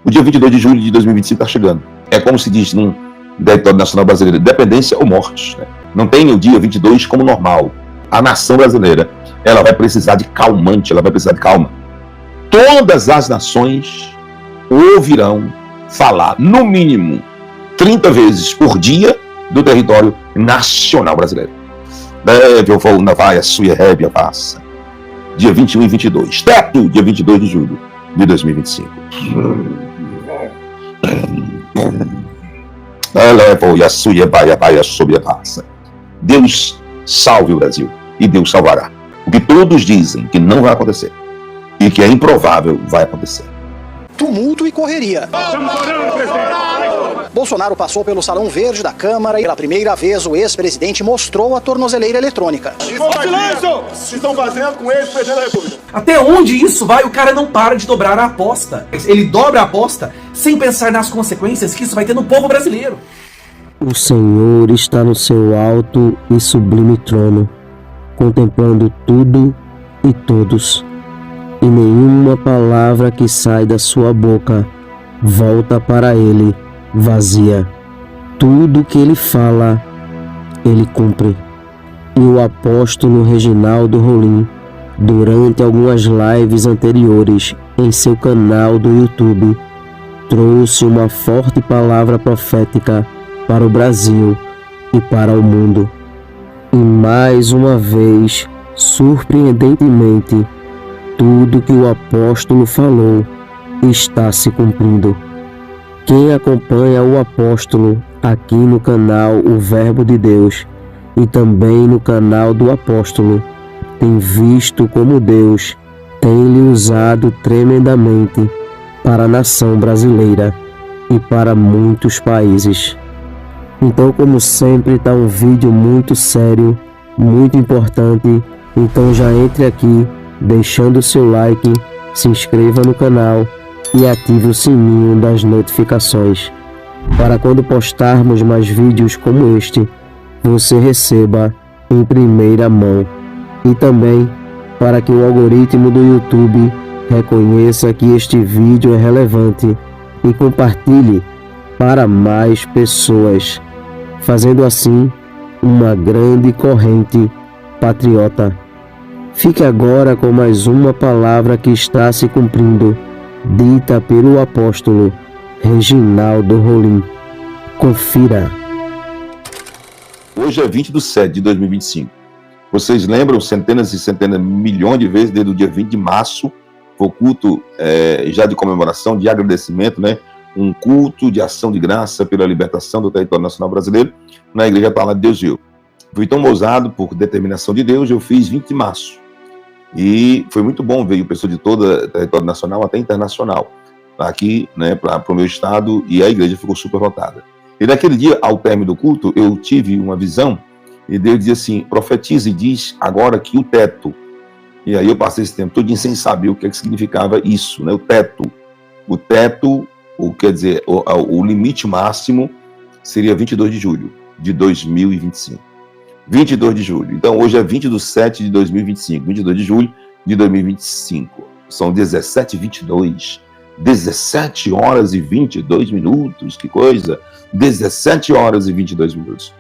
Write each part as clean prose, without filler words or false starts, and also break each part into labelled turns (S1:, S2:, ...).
S1: O dia 22 de julho de 2025 está chegando. É como se diz num território nacional brasileiro, dependência ou morte. Né? Não tem o dia 22 como normal. A nação brasileira, ela vai precisar de calmante, ela vai precisar de calma. Todas as nações ouvirão falar, no mínimo, 30 vezes por dia do território nacional brasileiro. Deve eu vou na vaia, suia, rébia, passa. Dia 21 e 22. Teto, dia 22 de julho de 2025. Elevou e a suia, vaia, suia, passa. Deus salve o Brasil e Deus salvará. O que todos dizem que não vai acontecer e que é improvável vai acontecer.
S2: Tumulto e correria. Bolsonaro passou pelo Salão Verde da Câmara e pela primeira vez o ex-presidente mostrou a tornozeleira eletrônica.
S3: Silêncio! O que estão fazendo com o ex-presidente da República?
S4: Até onde isso vai? O cara não para de dobrar a aposta. Ele dobra a aposta sem pensar nas consequências que isso vai ter no povo brasileiro.
S5: O Senhor está no seu alto e sublime trono, contemplando tudo e todos. E nenhuma palavra que sai da sua boca volta para ele vazia. Tudo que ele fala, ele cumpre. E o apóstolo Reginaldo Rolim, durante algumas lives anteriores em seu canal do YouTube, trouxe uma forte palavra profética para o Brasil e para o mundo. E mais uma vez, surpreendentemente, tudo que o apóstolo falou está se cumprindo. Quem acompanha o apóstolo aqui no canal O Verbo de Deus e também no canal do apóstolo tem visto como Deus tem lhe usado tremendamente para a nação brasileira e para muitos países. Então, como sempre, está um vídeo muito sério, muito importante. Então já entre aqui, deixando o seu like, se inscreva no canal e ative o sininho das notificações, para quando postarmos mais vídeos como este, você receba em primeira mão. E também para que o algoritmo do YouTube reconheça que este vídeo é relevante e compartilhe para mais pessoas, fazendo assim uma grande corrente patriota. Fique agora com mais uma palavra que está se cumprindo, dita pelo apóstolo Reginaldo Rolim. Confira.
S1: Hoje é 20/7/2025. Vocês lembram centenas e centenas, milhões de vezes, desde o dia 20 de março, foi o culto já de comemoração, de agradecimento, né? Um culto de ação de graça pela libertação do território nacional brasileiro, na Igreja Palavra de Deus Viu. Fui tão ousado, por determinação de Deus, eu fiz 20 de março. E foi muito bom ver o pessoal de todo o território nacional, até internacional, aqui, né, para o meu estado, e a igreja ficou super lotada. E naquele dia, ao término do culto, eu tive uma visão, e Deus dizia assim: profetiza e diz agora que o teto. E aí eu passei esse tempo todo sem saber o que significava isso, né? O teto, quer dizer, o limite máximo seria 22 de julho de 2025. 22 de julho. Então, hoje é 20/7/2025. 22 de julho de 2025. São 17h22. 17 horas e 22 minutos. Que coisa! 17 horas e 22 minutos.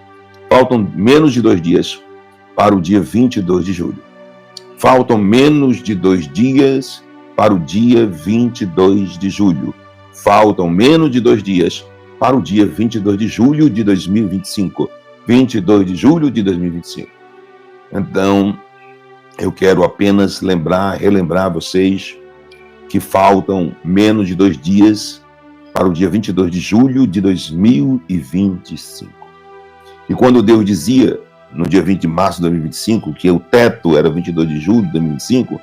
S1: Faltam menos de 2 dias para o dia 22 de julho. Faltam menos de 2 dias para o dia 22 de julho. Faltam menos de 2 dias para o dia 22 de julho de 2025. 22 de julho de 2025. Então, eu quero apenas relembrar vocês que faltam menos de 2 dias para o dia 22 de julho de 2025. E quando Deus dizia, no dia 20 de março de 2025, que o teto era 22 de julho de 2025,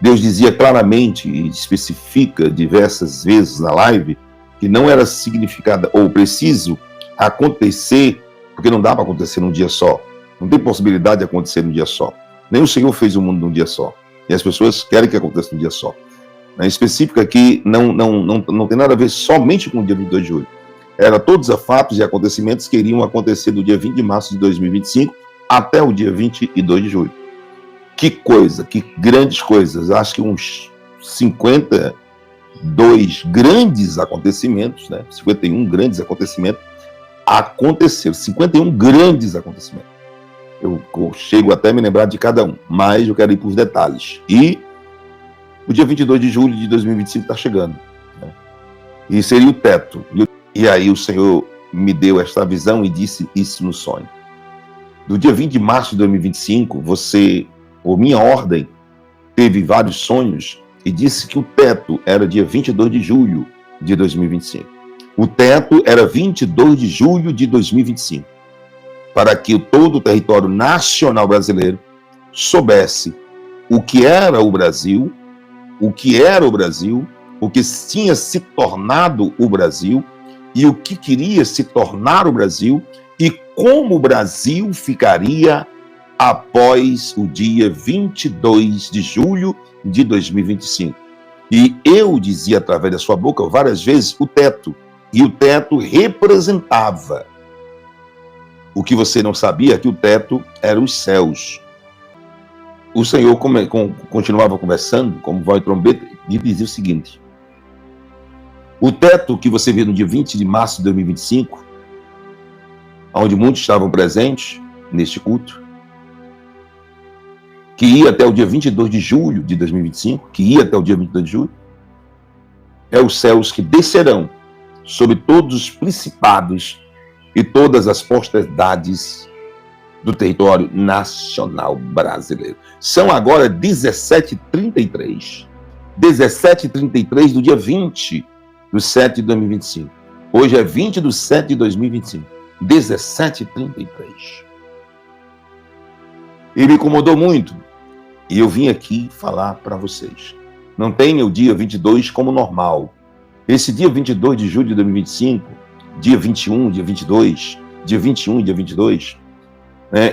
S1: Deus dizia claramente e especifica diversas vezes na live que não era significada ou preciso acontecer, porque não dá para acontecer num dia só. Não tem possibilidade de acontecer num dia só. Nem o Senhor fez o mundo num dia só. E as pessoas querem que aconteça num dia só. Na específica aqui, não tem nada a ver somente com o dia 22 de julho. Era todos os fatos e acontecimentos que iriam acontecer do dia 20 de março de 2025 até o dia 22 de julho. Que coisa, que grandes coisas. Acho que uns 50 52 grandes acontecimentos, né? 51 grandes acontecimentos aconteceram, 51 grandes acontecimentos. Eu chego até a me lembrar de cada um, mas eu quero ir para os detalhes. E o dia 22 de julho de 2025 está chegando, né? E seria o teto. E aí o Senhor me deu esta visão e disse isso no sonho. Do dia 20 de março de 2025, você, por minha ordem, teve vários sonhos e disse que o teto era dia 22 de julho de 2025. O teto era 22 de julho de 2025, para que todo o território nacional brasileiro soubesse o que era o Brasil, o que tinha se tornado o Brasil e o que queria se tornar o Brasil e como o Brasil ficaria após o dia 22 de julho de 2025. E eu dizia através da sua boca várias vezes o teto, e o teto representava o que você não sabia, que o teto era os céus. O Senhor continuava conversando, como voz de trombeta, e dizia o seguinte: o teto que você viu no dia 20 de março de 2025, onde muitos estavam presentes neste culto, que ia até o dia 22 de julho de 2025, é os céus que descerão sobre todos os principados e todas as potestades do território nacional brasileiro. São agora 17h33 do dia 20 de 7 de 2025. Hoje é 20 de 7 de 2025. 17h33. E me incomodou muito. E eu vim aqui falar para vocês. Não tenha o dia 22 como normal. Esse dia 22 de julho de 2025, dia 21, dia 22, dia 21 e dia 22,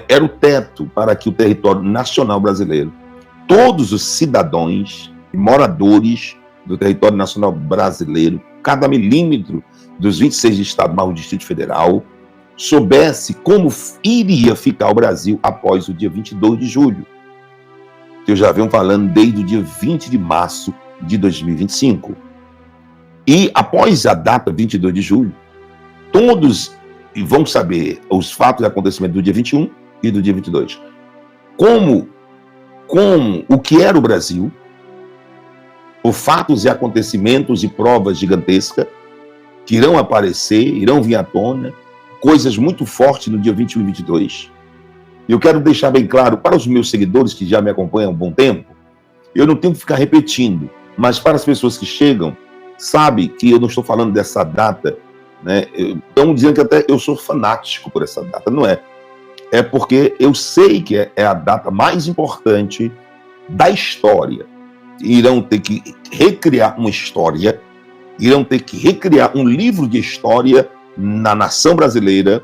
S1: era o teto para que o território nacional brasileiro, todos os cidadãos e moradores do território nacional brasileiro, cada milímetro dos 26 estados mais o Distrito Federal, soubesse como iria ficar o Brasil após o dia 22 de julho. Eu já venho falando desde o dia 20 de março de 2025. E após a data 22 de julho, todos vão saber os fatos e acontecimentos do dia 21 e do dia 22. Como o que era o Brasil, os fatos e acontecimentos e provas gigantescas que irão aparecer, irão vir à tona, coisas muito fortes no dia 21 e 22. Eu quero deixar bem claro para os meus seguidores que já me acompanham há um bom tempo, eu não tenho que ficar repetindo, mas para as pessoas que chegam, sabe que eu não estou falando dessa data, né? Estão dizendo que até eu sou fanático por essa data. Não é. É porque eu sei que é a data mais importante da história. Irão ter que recriar uma história, irão ter que recriar um livro de história na nação brasileira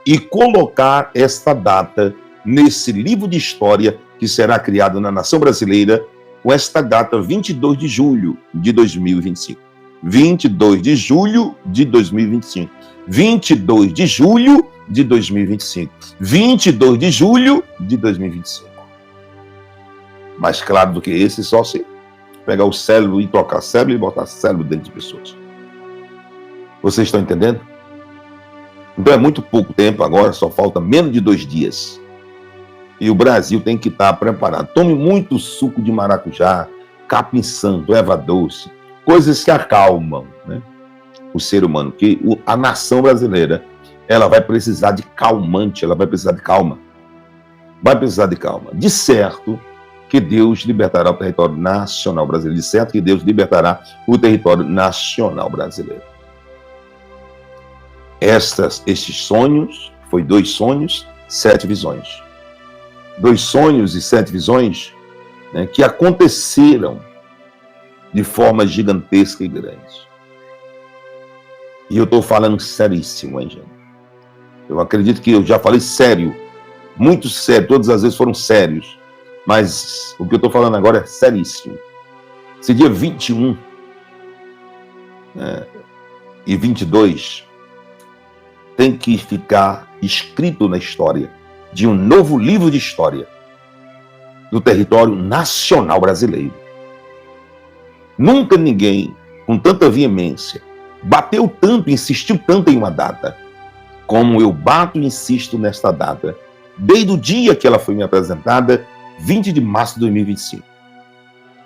S1: e colocar esta data nesse livro de história que será criado na nação brasileira com esta data 22 de julho de 2025. 22 de julho de 2025. 22 de julho de 2025. 22 de julho de 2025. Mais claro do que esse, só se pegar o cérebro e tocar cérebro e botar cérebro dentro de pessoas. Vocês estão entendendo? Então é muito pouco tempo agora, só falta menos de 2 dias. E o Brasil tem que estar preparado. Tome muito suco de maracujá, capim santo, erva doce, coisas que acalmam, né, o ser humano. Que a nação brasileira, ela vai precisar de calmante, ela vai precisar de calma. Vai precisar de calma. De certo que Deus libertará o território nacional brasileiro. De certo que Deus libertará o território nacional brasileiro. Estes sonhos, foi 2 sonhos, 7 visões. 2 sonhos e 7 visões, né, que aconteceram de forma gigantesca e grande. E eu estou falando seríssimo, hein, gente? Eu acredito que eu já falei sério, muito sério, todas as vezes foram sérios, mas o que eu estou falando agora é seríssimo. Esse dia 21 e 22 tem que ficar escrito na história de um novo livro de história do território nacional brasileiro. Nunca ninguém, com tanta veemência, bateu tanto, insistiu tanto em uma data, como eu bato e insisto nesta data, desde o dia que ela foi me apresentada, 20 de março de 2025.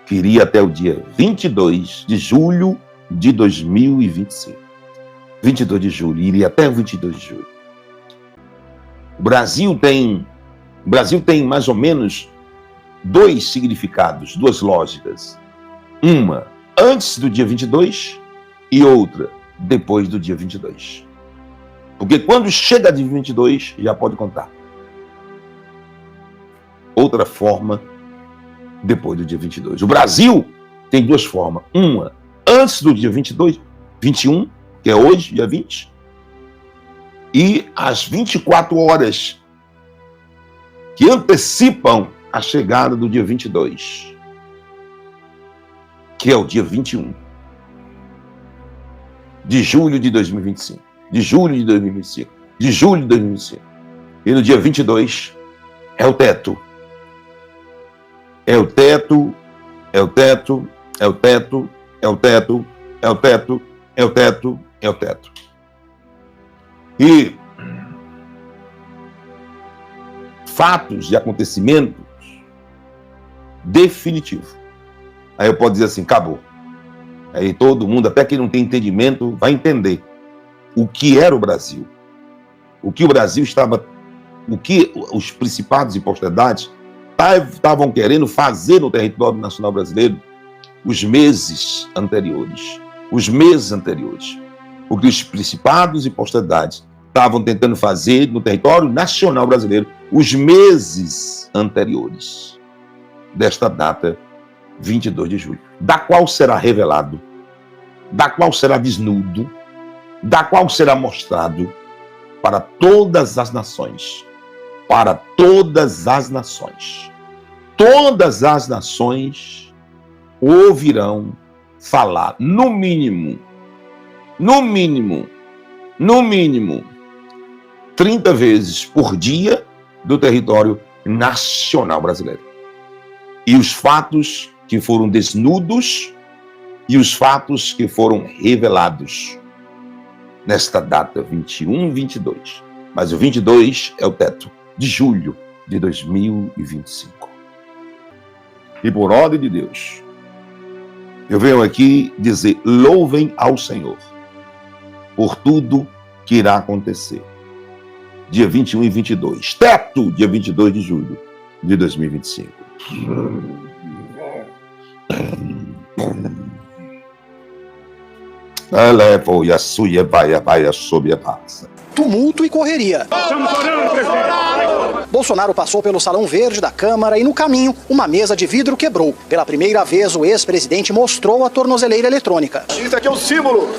S1: Que iria até o dia 22 de julho de 2025. 22 de julho, iria até o 22 de julho. O Brasil tem mais ou menos dois significados, duas lógicas. Uma antes do dia 22 e outra depois do dia 22. Porque quando chega de 22, já pode contar. Outra forma depois do dia 22. O Brasil tem duas formas. Uma antes do dia 22, 21, que é hoje, dia 20, e as 24 horas que antecipam a chegada do dia 22, que é o dia 21 de julho de 2025, de julho de 2025, de julho de 2025. E no dia 22 é o teto. É o teto, é o teto, é o teto, é o teto, é o teto, é o teto, é o teto. E fatos e acontecimentos definitivos. Aí eu posso dizer assim, acabou. Aí todo mundo, até quem não tem entendimento, vai entender o que era o Brasil. O que o Brasil estava, o que os principados e potestades estavam querendo fazer no território nacional brasileiro os meses anteriores. Os meses anteriores. O que os principados e potestades estavam tentando fazer no território nacional brasileiro os meses anteriores desta data, 22 de julho, da qual será revelado, da qual será desnudo, da qual será mostrado para todas as nações. Para todas as nações. Todas as nações ouvirão falar, no mínimo, 30 vezes por dia do território nacional brasileiro. E os fatos que foram desnudos e os fatos que foram revelados nesta data, 21 e 22. Mas o 22 é o teto de julho de 2025. E por ordem de Deus, eu venho aqui dizer, louvem ao Senhor por tudo que irá acontecer. Dia 21 e 22. Teto, dia 22 de julho de 2025.
S2: Tumulto e correria. Bolsonaro passou pelo Salão Verde da Câmara e, no caminho, uma mesa de vidro quebrou. Pela primeira vez, o ex-presidente mostrou a tornozeleira eletrônica.
S3: Isso aqui é o símbolo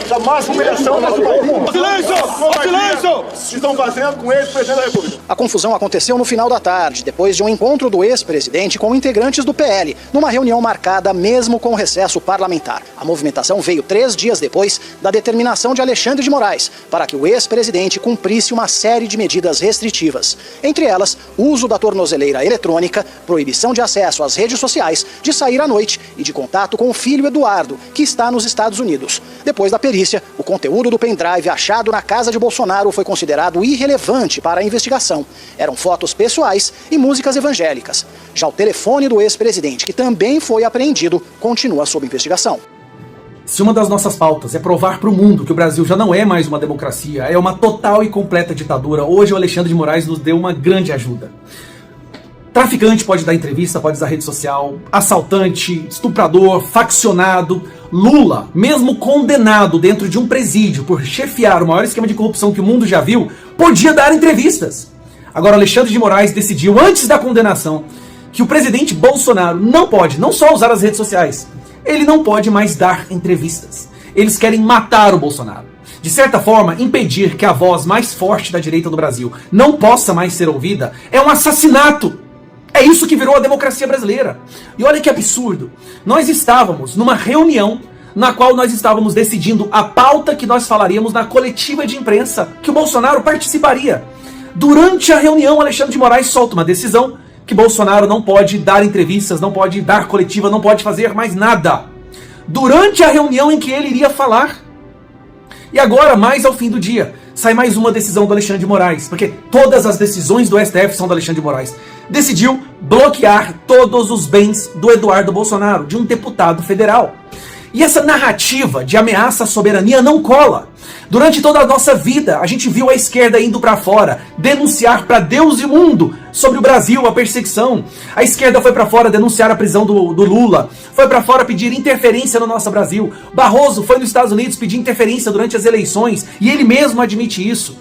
S3: da máxima humilhação do nosso país. Silêncio! Silêncio! Estão fazendo com o ex-presidente da República.
S2: A confusão aconteceu no final da tarde, depois de um encontro do ex-presidente com integrantes do PL, numa reunião marcada mesmo com o recesso parlamentar. A movimentação veio 3 dias depois da determinação de Alexandre de Moraes para que o ex-presidente cumprisse uma série de medidas restritivas. Entre elas, uso da tornozeleira eletrônica, proibição de acesso às redes sociais, de sair à noite e de contato com o filho Eduardo, que está nos Estados Unidos. Depois da perícia, o conteúdo do pendrive achado na casa de Bolsonaro foi considerado irrelevante para a investigação. Eram fotos pessoais e músicas evangélicas. Já o telefone do ex-presidente, que também foi apreendido, continua sob investigação.
S4: Se uma das nossas pautas é provar para o mundo que o Brasil já não é mais uma democracia, é uma total e completa ditadura, hoje o Alexandre de Moraes nos deu uma grande ajuda. Traficante pode dar entrevista, pode usar rede social, assaltante, estuprador, faccionado, Lula, mesmo condenado dentro de um presídio por chefiar o maior esquema de corrupção que o mundo já viu, podia dar entrevistas. Agora Alexandre de Moraes decidiu, antes da condenação, que o presidente Bolsonaro não pode, não só usar as redes sociais, ele não pode mais dar entrevistas. Eles querem matar o Bolsonaro. De certa forma, impedir que a voz mais forte da direita do Brasil não possa mais ser ouvida é um assassinato. É isso que virou a democracia brasileira. E olha que absurdo. Nós estávamos numa reunião na qual nós estávamos decidindo a pauta que nós falaríamos na coletiva de imprensa que o Bolsonaro participaria. Durante a reunião, Alexandre de Moraes solta uma decisão que Bolsonaro não pode dar entrevistas, não pode dar coletiva, não pode fazer mais nada. durante a reunião em que ele iria falar. E agora, mais ao fim do dia, sai mais uma decisão do Alexandre de Moraes, porque todas as decisões do STF são do Alexandre de Moraes. Decidiu bloquear todos os bens do Eduardo Bolsonaro, de um deputado federal. E essa narrativa de ameaça à soberania não cola. Durante toda a nossa vida, a gente viu a esquerda indo para fora, denunciar para Deus e mundo sobre o Brasil, a perseguição. A esquerda foi para fora denunciar a prisão do Lula, foi para fora pedir interferência no nosso Brasil. Barroso foi nos Estados Unidos pedir interferência durante as eleições, e ele mesmo admite isso.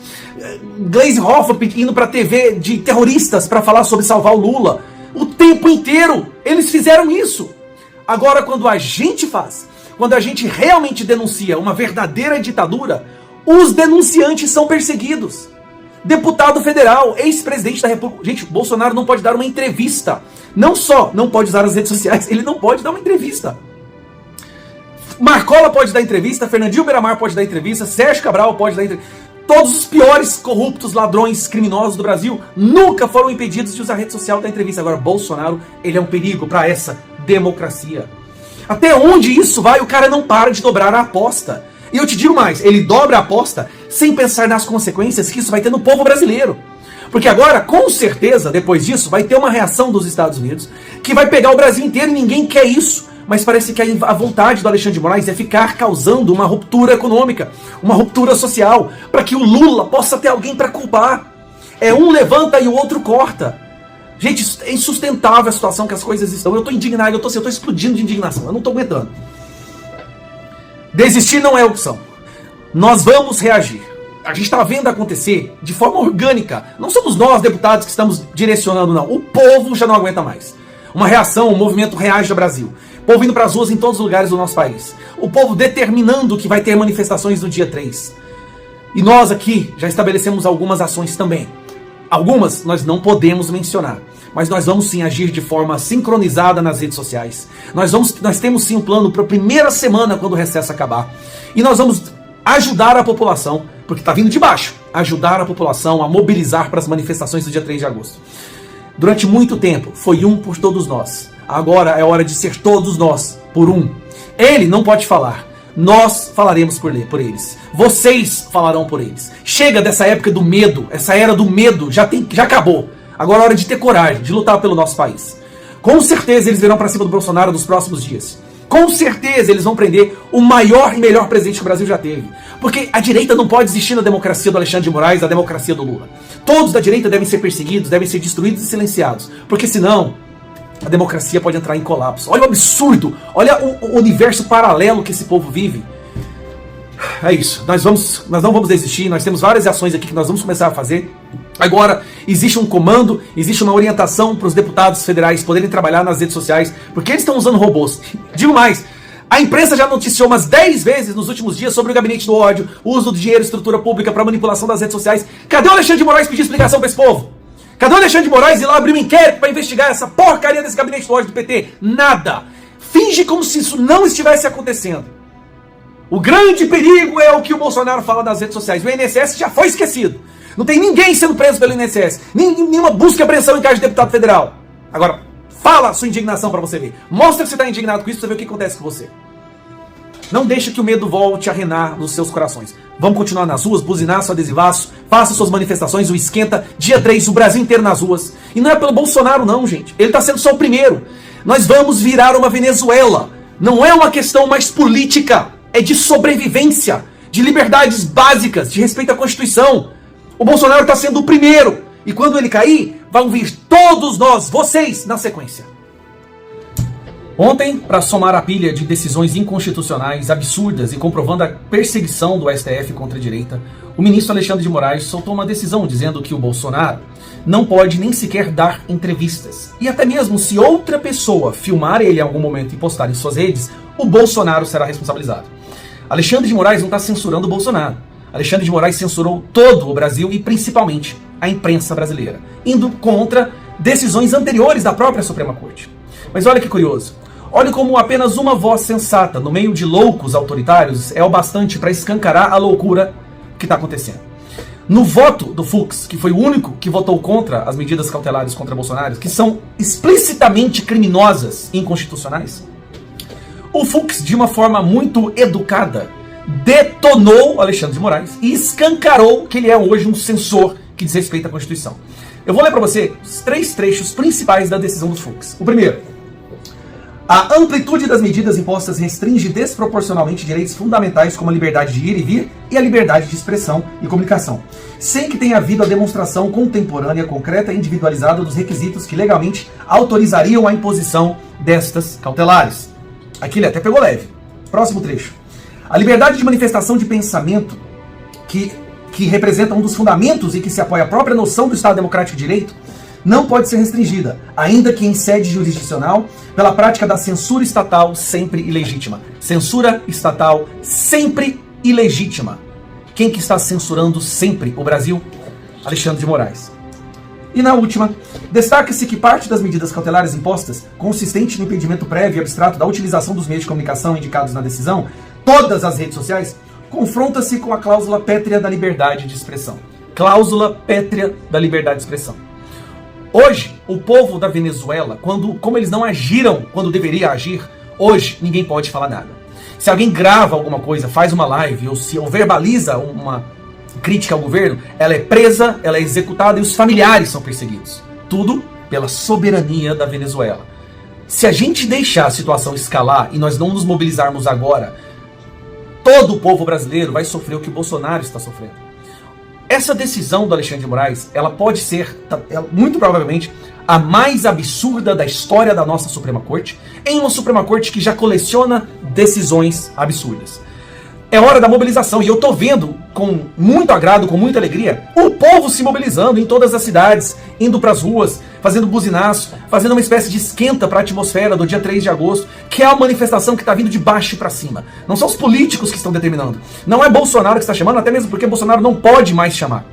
S4: Gleisi Hoffmann indo para a TV de terroristas para falar sobre salvar o Lula. O tempo inteiro eles fizeram isso. Agora, quando a gente faz, quando a gente realmente denuncia uma verdadeira ditadura, os denunciantes são perseguidos. Deputado federal, ex-presidente da República. Gente, Bolsonaro não pode dar uma entrevista. Não só não pode usar as redes sociais, ele não pode dar uma entrevista. Marcola pode dar entrevista, Fernandinho Beiramar pode dar entrevista, Sérgio Cabral pode dar entrevista. Todos os piores corruptos, ladrões, criminosos do Brasil nunca foram impedidos de usar a rede social da entrevista. Agora, Bolsonaro, ele é um perigo para essa democracia. Até onde isso vai, o cara não para de dobrar a aposta. E eu te digo mais, ele dobra a aposta sem pensar nas consequências que isso vai ter no povo brasileiro. Porque agora, com certeza, depois disso, vai ter uma reação dos Estados Unidos que vai pegar o Brasil inteiro e ninguém quer isso. Mas parece que a vontade do Alexandre de Moraes é ficar causando uma ruptura econômica, uma ruptura social, para que o Lula possa ter alguém para culpar. É um levanta e o outro corta. Gente, é insustentável a situação que as coisas estão. Eu tô indignado, eu tô explodindo de indignação, eu não tô aguentando. Desistir não é opção. Nós vamos reagir. A gente está vendo acontecer de forma orgânica. Não somos nós, deputados, que estamos direcionando, não. O povo já não aguenta mais. Uma reação, um movimento reage ao Brasil. O povo indo para as ruas em todos os lugares do nosso país. O povo determinando que vai ter manifestações no dia 3. E nós aqui já estabelecemos algumas ações também. Algumas nós não podemos mencionar, mas nós vamos sim agir de forma sincronizada nas redes sociais. Nós temos sim um plano para a primeira semana quando o recesso acabar. E nós vamos ajudar a população, porque está vindo de baixo, ajudar a população a mobilizar para as manifestações do dia 3 de agosto. Durante muito tempo foi um por todos nós. Agora é hora de ser todos nós por um. Ele não pode falar. Nós falaremos por eles. Vocês falarão por eles. Chega dessa época do medo. Essa era do medo já acabou. Agora é hora de ter coragem, de lutar pelo nosso país. Com certeza eles virão para cima do Bolsonaro nos próximos dias. Com certeza eles vão prender o maior e melhor presidente que o Brasil já teve. Porque a direita não pode existir na democracia do Alexandre de Moraes, da democracia do Lula. Todos da direita devem ser perseguidos, devem ser destruídos e silenciados. Porque senão a democracia pode entrar em colapso. Olha o absurdo, olha o universo paralelo que esse povo vive. É isso, nós não vamos desistir, nós temos várias ações aqui que nós vamos começar a fazer. Agora, existe um comando, existe uma orientação para os deputados federais poderem trabalhar nas redes sociais, porque eles estão usando robôs. Digo mais, a imprensa já noticiou umas 10 vezes nos últimos dias sobre o gabinete do ódio, o uso do dinheiro e estrutura pública para manipulação das redes sociais. Cadê o Alexandre de Moraes pedir explicação para esse povo? Cadê o Alexandre de Moraes ir lá abrir um inquérito para investigar essa porcaria desse gabinete do ódio do PT? Nada. Finge como se isso não estivesse acontecendo. O grande perigo é o que o Bolsonaro fala nas redes sociais. O INSS já foi esquecido. Não tem ninguém sendo preso pelo INSS. Nenhuma busca e apreensão em caso de deputado federal. Agora, fala a sua indignação para você ver. Mostra que você está indignado com isso para você ver o que acontece com você. Não deixe que o medo volte a reinar nos seus corações. Vamos continuar nas ruas, buzinar seu adesivaço, faça suas manifestações, o esquenta, dia 3, o Brasil inteiro nas ruas. E não é pelo Bolsonaro não, gente. Ele está sendo só o primeiro. Nós vamos virar uma Venezuela. Não é uma questão mais política, é de sobrevivência, de liberdades básicas, de respeito à Constituição. O Bolsonaro está sendo o primeiro. E quando ele cair, vão vir todos nós, vocês, na sequência. Ontem, para somar a pilha de decisões inconstitucionais, absurdas e comprovando a perseguição do STF contra a direita, o ministro Alexandre de Moraes soltou uma decisão dizendo que o Bolsonaro não pode nem sequer dar entrevistas. E até mesmo se outra pessoa filmar ele em algum momento e postar em suas redes, o Bolsonaro será responsabilizado. Alexandre de Moraes não está censurando o Bolsonaro. Alexandre de Moraes censurou todo o Brasil e principalmente a imprensa brasileira, indo contra decisões anteriores da própria Suprema Corte. Mas olha que curioso. Olha como apenas uma voz sensata no meio de loucos autoritários é o bastante para escancarar a loucura que está acontecendo. No voto do Fux, que foi o único que votou contra as medidas cautelares contra Bolsonaro, que são explicitamente criminosas e inconstitucionais, O Fux, de uma forma muito educada, detonou Alexandre de Moraes e escancarou que ele é hoje um censor que desrespeita a Constituição. Eu vou ler para você os 3 trechos principais da decisão do Fux. O primeiro: a amplitude das medidas impostas restringe desproporcionalmente direitos fundamentais como a liberdade de ir e vir e a liberdade de expressão e comunicação, sem que tenha havido a demonstração contemporânea, concreta e individualizada dos requisitos que legalmente autorizariam a imposição destas cautelares. Aqui ele até pegou leve. Próximo trecho: a liberdade de manifestação de pensamento, que representa um dos fundamentos e que se apoia à própria noção do Estado Democrático de Direito, não pode ser restringida, ainda que em sede jurisdicional, pela prática da censura estatal sempre ilegítima. Censura estatal sempre ilegítima. Quem que está censurando sempre o Brasil? Alexandre de Moraes. E na última, destaca-se que parte das medidas cautelares impostas, consistente no impedimento prévio e abstrato da utilização dos meios de comunicação indicados na decisão, todas as redes sociais, confronta-se com a cláusula pétrea da liberdade de expressão. Cláusula pétrea da liberdade de expressão. Hoje, o povo da Venezuela, como eles não agiram quando deveria agir, hoje ninguém pode falar nada. Se alguém grava alguma coisa, faz uma live, ou verbaliza uma crítica ao governo, ela é presa, ela é executada e os familiares são perseguidos. Tudo pela soberania da Venezuela. Se a gente deixar a situação escalar e nós não nos mobilizarmos agora, todo o povo brasileiro vai sofrer o que o Bolsonaro está sofrendo. Essa decisão do Alexandre de Moraes, ela pode ser, muito provavelmente, a mais absurda da história da nossa Suprema Corte, em uma Suprema Corte que já coleciona decisões absurdas. É hora da mobilização, e eu tô vendo com muito agrado, com muita alegria, o povo se mobilizando em todas as cidades, indo pras ruas, fazendo buzinaço, fazendo uma espécie de esquenta para a atmosfera do dia 3 de agosto, que é uma manifestação que está vindo de baixo para cima. Não são os políticos que estão determinando. Não é Bolsonaro que está chamando, até mesmo porque Bolsonaro não pode mais chamar.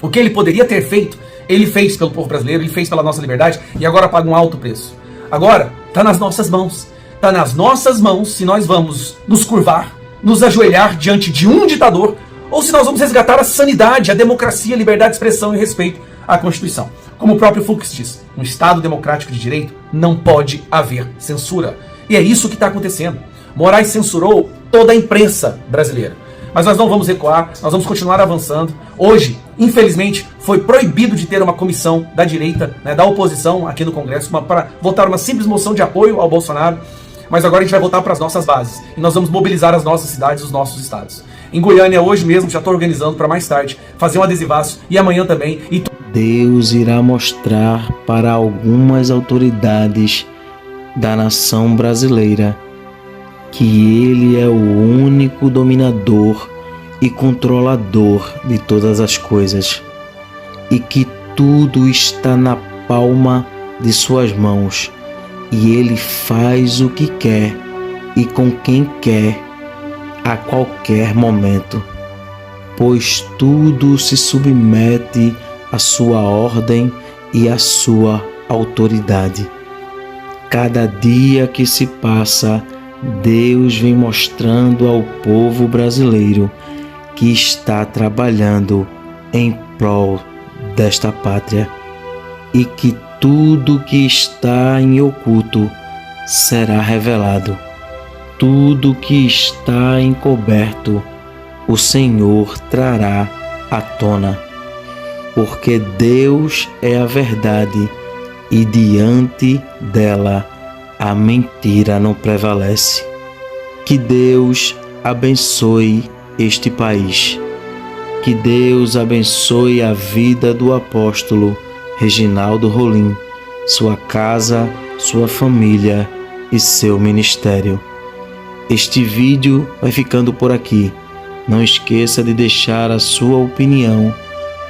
S4: O que ele poderia ter feito, ele fez pelo povo brasileiro, ele fez pela nossa liberdade, e agora paga um alto preço. Agora, está nas nossas mãos. Está nas nossas mãos se nós vamos nos curvar, nos ajoelhar diante de um ditador, ou se nós vamos resgatar a sanidade, a democracia, a liberdade de expressão e respeito à Constituição. Como o próprio Fux diz, um Estado democrático de direito não pode haver censura. E é isso que está acontecendo. Moraes censurou toda a imprensa brasileira. Mas nós não vamos recuar, nós vamos continuar avançando. Hoje, infelizmente, foi proibido de ter uma comissão da direita, da oposição aqui no Congresso, para votar uma simples moção de apoio ao Bolsonaro. Mas agora a gente vai voltar para as nossas bases. E nós vamos mobilizar as nossas cidades, os nossos estados. Em Goiânia, hoje mesmo, já estou organizando para mais tarde fazer um adesivaço. E amanhã também.
S5: Deus irá mostrar para algumas autoridades da nação brasileira que Ele é o único dominador e controlador de todas as coisas e que tudo está na palma de suas mãos. E Ele faz o que quer e com quem quer a qualquer momento, pois tudo se submete à sua ordem e à sua autoridade. Cada dia que se passa, Deus vem mostrando ao povo brasileiro que está trabalhando em prol desta pátria e que tudo que está em oculto será revelado. Tudo que está encoberto, o Senhor trará à tona. Porque Deus é a verdade e diante dela a mentira não prevalece. Que Deus abençoe este país. Que Deus abençoe a vida do apóstolo Reginaldo Rolim, sua casa, sua família e seu ministério. Este vídeo vai ficando por aqui. Não esqueça de deixar a sua opinião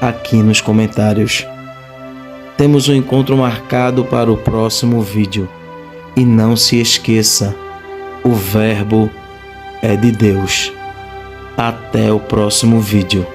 S5: aqui nos comentários. Temos um encontro marcado para o próximo vídeo. E não se esqueça, o Verbo é de Deus. Até o próximo vídeo.